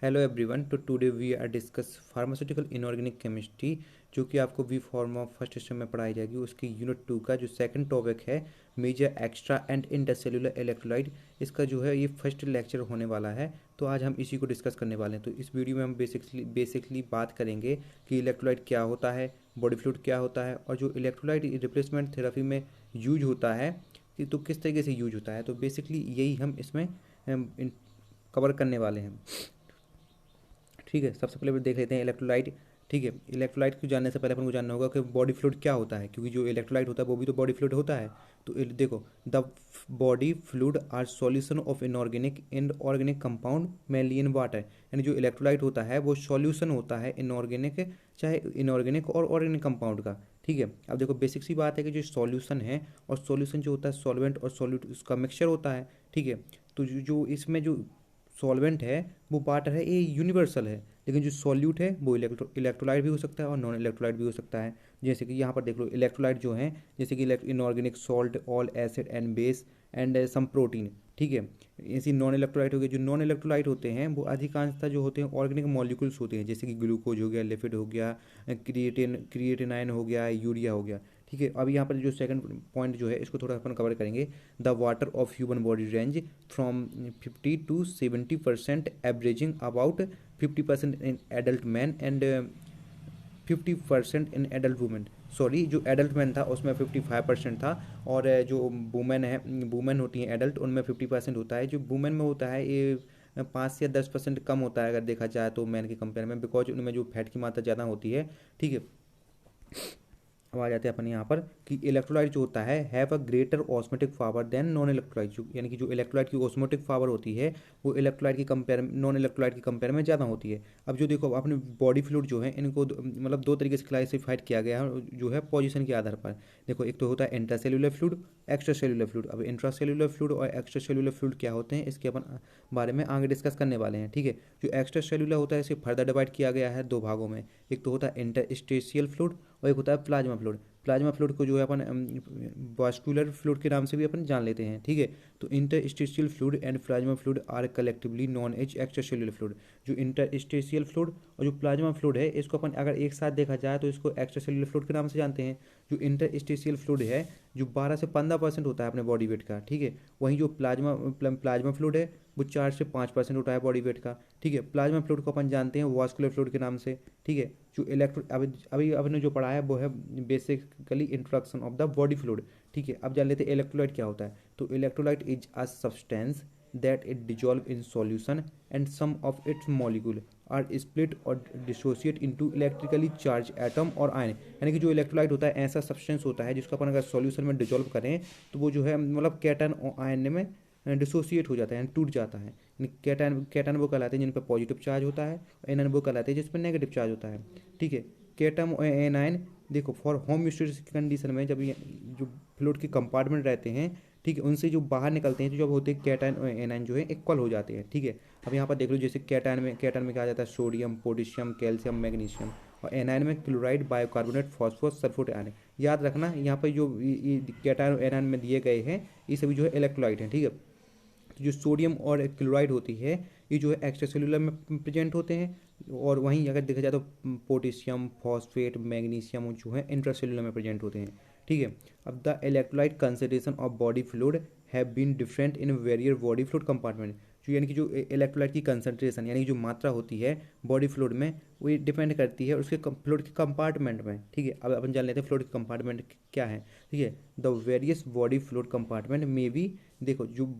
Hello everyone, तो today we are discuss pharmaceutical inorganic chemistry, जो कि आपको वी फार्मा फर्स्ट सेमेस्टर में पढ़ाई जाएगी। उसकी यूनिट 2 का जो सेकंड टॉपिक है major extra and intercellular electrolyte, इसका जो है ये फर्स्ट लेक्चर होने वाला है। तो आज हम इसी को डिस्कस करने वाले हैं। तो इस वीडियो में हम बेसिकली बात करेंगे कि इलेक्ट्रोलाइट क्या होता है, बॉडी फ्लूइड क्या होता है, और जो इलेक्ट्रोलाइट रिप्लेसमेंट थेरेपी में यूज होता है कि तो किस तरीके से यूज होता है। तो बेसिकली यही हम इसमें कवर करने वाले हैं। ठीक है, सबसे पहले देख लेते हैं इलेक्ट्रोलाइट। ठीक है, इलेक्ट्रोलाइट को जानने से पहले अपन को जानना होगा कि बॉडी फ्लूइड क्या होता है, क्योंकि जो इलेक्ट्रोलाइट होता है वो भी तो बॉडी फ्लूइड होता है। तो देखो, the body fluid are solution of inorganic and organic compound mainly in water. यानी जो इलेक्ट्रोलाइट होता है वो सॉल्यूशन होता है इनऑर्गेनिक, चाहे इनऑर्गेनिक और ऑर्गेनिक कंपाउंड का। ठीक है, अब देखो बेसिक सी बात है कि जो सॉल्यूशन है और सॉल्यूशन जो होता है सॉल्वेंट और सॉल्यूट उसका मिक्सचर होता है। ठीक है, तो जो इसमें जो सॉल्वेंट है वो वाटर है, ये यूनिवर्सल है। लेकिन जो सॉल्यूट है वो इलेक्ट्रोलाइट भी हो सकता है और नॉन इलेक्ट्रोलाइट भी हो सकता है। जैसे कि यहाँ पर देख लो इलेक्ट्रोलाइट जो है, जैसे कि inorganic salt, all acid and base and some protein. ठीक है, ऐसी नॉन इलेक्ट्रोलाइट हो गए। जो नॉन इलेक्ट्रोलाइट होते हैं वो अधिकांशतः जो होते हैं ऑर्गेनिक मॉलिक्यूल्स होते हैं, जैसे कि ग्लूकोज हो गया, लिपिड हो गया, क्रिएटिनाइन हो गया, यूरिया हो गया। ठीक है, अब यहाँ पर जो सेकंड पॉइंट जो है इसको थोड़ा अपन कवर करेंगे। The water of human body range from 50 to 70%, averaging about 50% in adult man and 50% in adult women. Sorry, जो एडल्ट मैन था उसमें 55% था, और जो वुमेन है, वुमेन होती हैं एडल्ट, उनमें 50% होता है। जो वुमेन में होता है ये 5 से 10% कम होता है अगर देखा जाए तो मैन के कंपेयर में, बिकॉज उनमें जो फैट की मात्रा ज़्यादा होती है। ठीक है, अब आ जाते हैं अपन यहाँ पर कि इलेक्ट्रोलाइट जो होता है have a greater osmotic power than non electrolyte. यानी कि जो इलेक्ट्रोलाइट की ऑस्मोटिक पावर होती है वो इलेक्ट्रोलाइट की कंपेयर नॉन इलेक्ट्रोलाइट की कंपेयर में ज़्यादा होती है। अब जो देखो अपने बॉडी फ्लूइड जो है इनको मतलब दो तरीके से क्लासिफाइड किया गया है जो है पोजीशन के आधार पर। देखो, एक तो होता है intracellular fluid, extra cellular fluid. अब इंट्रासेल्युलर फ्लूइड और एक्स्ट्रा सेल्युलर फ्लूइड क्या होते हैं इसके अपन बारे में आगे डिस्कस करने वाले हैं। ठीक है, जो एक्स्ट्रा सेल्युलर होता है इसे फर्दर डिवाइड किया गया है दो भागों में। एक तो होता है इंटरस्टेशियल फ्लूइड और एक होता है प्लाज्मा फ्लूइड। प्लाज्मा फ्लूइड को जो है अपन वास्कुलर फ्लूइड के नाम से भी अपन जान लेते हैं। ठीक है, तो interstitial fluid and plasma fluid are collectively known as extracellular fluid. जो इंटरस्टेशियल फ्लूइड और जो प्लाज्मा फ्लूइड है इसको अपन अगर एक साथ देखा जाए तो इसको एक्स्ट्रासेल्युलर फ्लूइड के नाम से जानते हैं। जो इंटरस्टेशियल फ्लूइड है जो 12 से 15% होता है अपने बॉडी वेट का। ठीक है, वहीं जो प्लाज्मा फ्लूइड है वो 4 से 5% होता है बॉडी वेट का। ठीक है, प्लाज्मा फ्लूइड को अपन जानते हैं वास्कुलर फ्लूइड के नाम से। ठीक है, जो इलेक्ट्रो अभी आपने जो पढ़ा है वो है basically introduction of the body fluid. ठीक है, अब जान लेते हैं इलेक्ट्रोलाइट क्या होता है। तो electrolyte is a substance that it dissolve in solution and some of its molecule are split और dissociate into electrically charge atom और आयन। यानी कि जो इलेक्ट्रोलाइट होता है ऐसा सब्सटेंस होता है जिसको अपन अगर सॉल्यूशन में डिजॉल्व करें तो वो जो है मतलब कैटन और आयन में डिसोसिएट हो जाता है, यानी टूट जाता है। कैटन कैटन वो कहलाते हैं जिन पर पॉजिटिव चार्ज होता है, एनायन वो कहलाते हैं जिस पर नेगेटिव चार्ज होता है। ठीक है, कैटन और एनायन देखो फॉर होम्योस्टेटिक कंडीशन में जब ये जो फ्लूइड के कंपार्टमेंट रहते हैं, ठीक है, उनसे जो बाहर निकलते हैं तो जब होते हैं कैटन और एनायन जो है इक्वल हो जाते हैं। ठीक है, अब यहाँ पर देख लो जैसे कैटन में क्या जाता है सोडियम, पोटेशियम, कैल्शियम, मैग्नीशियम, और एनायन में क्लोराइड, बायोकार्बोनेट, फॉस्फोरस, सल्फोट आयन। याद रखना यहाँ पर जो कैटन और एनायन में दिए गए हैं ये सभी जो है इलेक्ट्रोलाइट हैं। ठीक है, तो जो सोडियम और क्लोराइड होती है ये जो है एक्स्ट्रा सेलुलर में प्रेजेंट होते हैं, और वहीं अगर देखा जाए तो पोटेशियम, फॉस्फेट, मैग्नीशियम जो है इंट्रासेलुलर में प्रेजेंट होते हैं। ठीक है, अब the electrolyte concentration of body fluid have been different in various body fluid compartment. जो यानी कि जो इलेक्ट्रोलाइट की कंसंट्रेशन यानी कि जो मात्रा होती है बॉडी फ्लूइड में वो ये डिपेंड करती है उसके फ्लूइड के कंपार्टमेंट में। ठीक है, अब अपन जान लेते हैं फ्लूइड के कंपार्टमेंट क्या है। ठीक है, the various body fluid compartment में भी देखो जो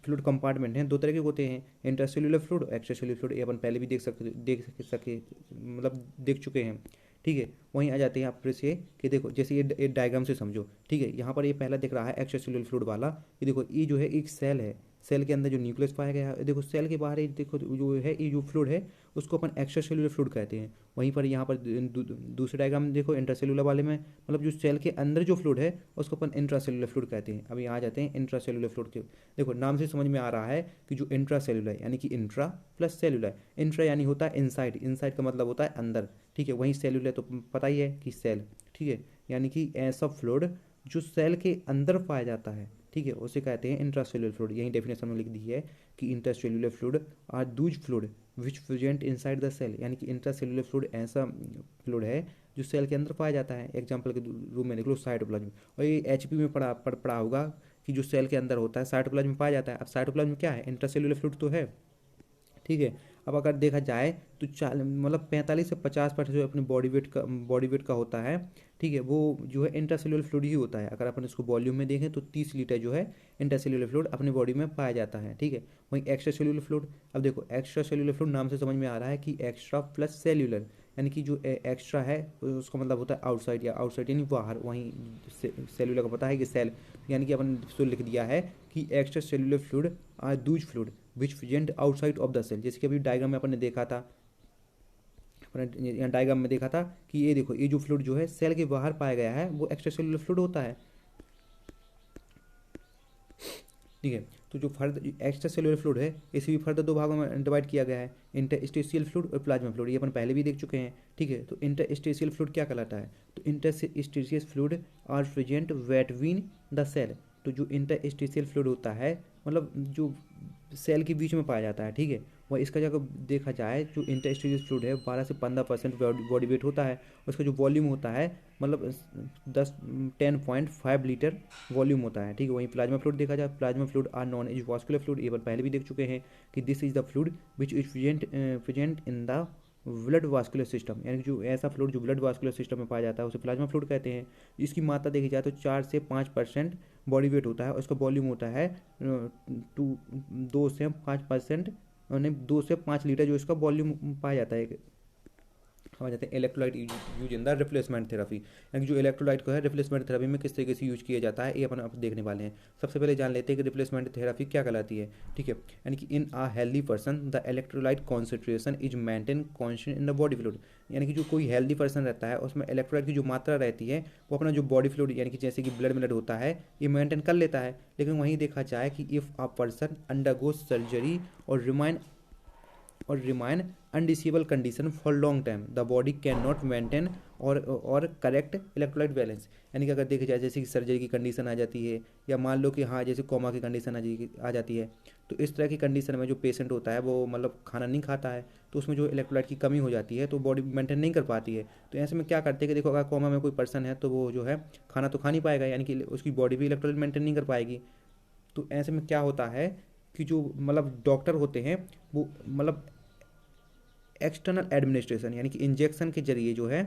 फ्लूइड कंपार्टमेंट हैं दो तरह के होते हैं, इंट्रासेल्युलर फ्लूइड और एक्स्ट्रासेल्युलर फ्लूइड। ये अपन पहले भी देख सके मतलब देख चुके हैं। ठीक है, वहीं आ जाते हैं आप फिर से कि देखो जैसे ये डायग्राम से समझो। ठीक है, यहाँ पर ये पहला दिख रहा है एक्स्ट्रासेल्युलर फ्लूइड वाला। ये देखो ये जो है एक सेल है, सेल के अंदर जो न्यूक्लियस पाया गया है, देखो सेल के बाहर ये देखो जो है ये जो फ्लूइड है उसको अपन एक्स्ट्रासेल्युलर फ्लूइड कहते हैं। वहीं पर यहाँ पर दूसरे डायग्राम में देखो इंट्रासेल्युलर वाले में मतलब जो सेल के अंदर जो फ्लूइड है उसको अपन इंट्रासेल्युलर फ्लूइड कहते हैं। अभी आ जाते हैं इंट्रासेल्युलर फ्लूइड के। देखो नाम से समझ में आ रहा है कि जो इंट्रासेल्युलर यानी कि इंट्रा प्लस सेल्युलर। इंट्रा यानी होता है इनसाइड, इनसाइड का मतलब होता है अंदर। ठीक है, वहीं सेल्युलर तो पता ही है कि सेल। ठीक है, यानी कि ऐसा फ्लूइड जो सेल के अंदर पाया जाता है। ठीक है, उसे कहते हैं इंट्रासेल्युलर फ्लूइड। यही डेफिनेशन में लिख दी है कि intracellular fluid are those fluid which present inside the cell, यानी कि इंट्रासेल्युलर फ्लूइड ऐसा फ्लूइड है जो सेल के अंदर पाया जाता है। एग्जाम्पल के रूप में देख लो साइटोप्लाज्म, और ये एचपी में पढ़ा होगा कि जो सेल के अंदर होता है साइटोप्लाज्म में पाया जाता है। अब साइटोप्लाज्म क्या है, इंट्रासेल्युलर फ्लूइड तो है, ठीक है। अब अगर देखा जाए तो 45 से 50% जो अपने बॉडी वेट का होता है, ठीक है, वो जो है इंट्रासेल्युलर फ्लूइड ही होता है। अगर अपन इसको वॉल्यूम में देखें तो 30 लीटर जो है इंट्रासेल्युलर फ्लूइड अपनी बॉडी में पाया जाता है, ठीक है। वहीं एक्स्ट्रा सेल्युलर फ्लूइड, अब देखो एक्स्ट्रा सेल्युलर फ्लूइड नाम से समझ में आ रहा है कि एक्स्ट्रा प्लस सेल्युलर, यानी कि जो एक्स्ट्रा है उसका मतलब होता है आउटसाइड, या आउटसाइड यानी बाहर, वहीं सेल्युलर का पता है कि सेल, यानी कि अपन इसको लिख दिया है कि extra cellular fluid are those fluid which present outside of the cell. जैसे कि अभी डायग्राम में अपन ने देखा था, यहाँ डायग्राम में देखा था कि ये देखो ये जो फ्लूइड जो है सेल के बाहर पाया गया है वो एक्स्ट्रा सेल्युलर फ्लूइड होता है, ठीक है। तो जो फर्दर एक्स्ट्रा सेल्युलर फ्लूइड है इसे भी फर्दर दो भागों में डिवाइड किया गया है, इंटरस्टिशियल फ्लूइड और प्लाज्मा फ्लूइड। ये अपन पहले भी देख चुके हैं, ठीक है। तो इंटरस्टिशियल फ्लूइड क्या कहलाता है, तो interstitial fluid are present between the cell. तो जो इंटरस्टिशियल फ्लूइड होता है मतलब जो सेल के बीच में पाया जाता है, ठीक है। वह इसका जगह देखा जाए जो इंटरस्टिशियल फ्लूइड है 12 से 15% बॉडी वेट होता है, उसका जो वॉल्यूम होता है मतलब 10.5 लीटर वॉल्यूम होता है, ठीक है। वहीं प्लाज्मा फ्लूइड देखा जाए, plasma fluid are known as vascular fluid. ये बार पहले भी देख चुके हैं कि this is the fluid which is present in the blood vascular system, यानी कि जो ऐसा फ्लूइड जो ब्लड वास्कुलर सिस्टम में पाया जाता है उसे प्लाज्मा फ्लूइड कहते हैं। इसकी मात्रा देखी जाए तो 4 से 5% बॉडी वेट होता है, उसका वॉल्यूम होता है 2 से 5%, नहीं 2 से 5 लीटर जो इसका वॉल्यूम पाया जाता है। हम आ जाते हैं electrolyte use in the replacement therapy, यानी कि जो इलेक्ट्रोलाइट को है रिप्लेसमेंट थेरेपी में किस तरीके से यूज किया जाता है ये अपन अब देखने वाले हैं। सबसे पहले जान लेते हैं कि रिप्लेसमेंट थेरेपी क्या कहलाती है, ठीक है। यानी कि in a healthy person the electrolyte concentration is maintain constant in the body fluid, यानी कि जो कोई हेल्दी पर्सन रहता है उसमें इलेक्ट्रोलाइट की जो मात्रा रहती है वो अपना जो बॉडी फ्लूइड यानी कि जैसे कि ब्लड होता है ये मेंटेन कर लेता है। लेकिन वहीं देखा जाए कि if a person undergo surgery और remain undesirable condition for long time the body can not maintain और करेक्ट इलेक्ट्रोलाइट बैलेंस, यानी कि अगर देखा जाए जैसे कि सर्जरी की कंडीशन आ जाती है या मान लो कि हाँ जैसे कोमा की कंडीशन आ जाती है, तो इस तरह की कंडीशन में जो पेशेंट होता है वो मतलब खाना नहीं खाता है तो उसमें जो इलेक्ट्रोलाइट की कमी हो जाती है तो बॉडी मेंटेन नहीं कर पाती है। तो ऐसे में क्या करते हैं कि देखो अगर कोमा में कोई पर्सन है तो वो जो है खाना तो खा नहीं पाएगा, यानी कि उसकी बॉडी भी इलेक्ट्रोलाइट मेंटेन नहीं कर पाएगी। तो ऐसे में क्या होता है कि जो मतलब डॉक्टर होते हैं वो मतलब एक्सटर्नल एडमिनिस्ट्रेशन यानी कि इंजेक्शन के जरिए जो है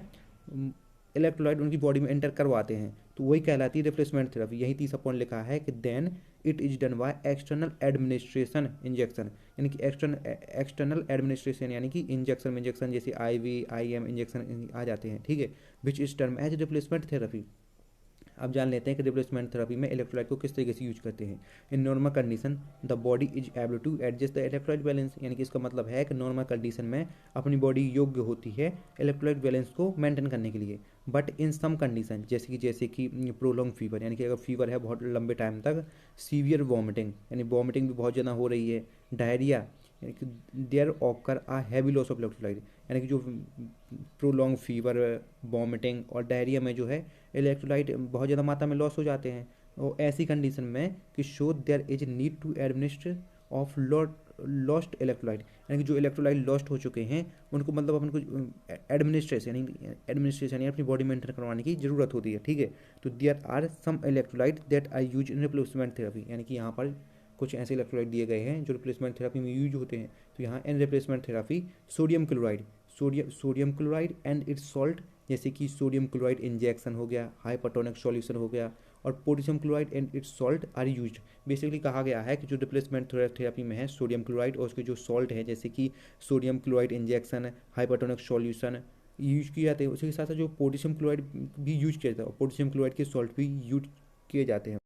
इलेक्ट्रोलाइट उनकी बॉडी में एंटर करवाते हैं, तो वही कहलाती है रिप्लेसमेंट थेरेपी। यही तीसरा पॉइंट लिखा है कि then it is done by external administration injection, यानी कि एक्सटर्नल एडमिनिस्ट्रेशन यानी कि इंजेक्शन जैसे IV IM इंजेक्शन आ जाते हैं, ठीक है, which is term as replacement therapy. अब जान लेते हैं कि रिप्लेसमेंट थेरेपी में इलेक्ट्रोलाइट को किस तरीके से यूज करते हैं। In normal condition the body is able to adjust the electrolyte balance, यानी कि इसका मतलब है कि नॉर्मल कंडीशन में अपनी बॉडी योग्य होती है इलेक्ट्रोलाइट बैलेंस को मेंटेन करने के लिए। बट इन सम कंडीशन जैसे कि प्रोलॉन्ग फीवर, यानी कि अगर फीवर है बहुत लंबे टाइम तक, सीवियर वॉमिटिंग यानी वॉमिटिंग भी बहुत ज़्यादा हो रही है, डायरिया यानी कि there occur a heavy loss of electrolyte, यानी कि जो प्रोलॉन्ग फीवर वॉमिटिंग और डायरिया में जो है इलेक्ट्रोलाइट बहुत ज़्यादा मात्रा में लॉस हो जाते हैं। और ऐसी कंडीशन में कि so there is need to administer of lost electrolyte, यानी कि जो इलेक्ट्रोलाइट लॉस्ट हो चुके हैं उनको मतलब अपन को एडमिनिस्ट्रेशन यानी अपनी बॉडी मेंटेन करवाने की जरूरत होती है, ठीक है। तो there are some electrolyte that are use in replacement therapy, यानी कि यहाँ पर कुछ ऐसे इलेक्ट्रोलाइट दिए गए हैं जो रिप्लेसमेंट थेरेपी में यूज होते हैं। तो यहाँ इन replacement therapy sodium chloride and its salt, जैसे कि सोडियम क्लोराइड इंजेक्शन हो गया, हाइपरटोनिक सॉल्यूशन हो गया, और potassium chloride and its salt are used. Basically कहा गया है कि जो रिप्लेसमेंट थेरेपी में है सोडियम क्लोराइड और उसके जो सॉल्ट है जैसे कि sodium chloride injection, hypertonic solution use किए जाते हैं। उसी के साथ साथ जो पोटेशियम क्लोराइड भी यूज किया जाता है और पोटेशियम क्लोराइड के सॉल्ट भी यूज किए जाते हैं।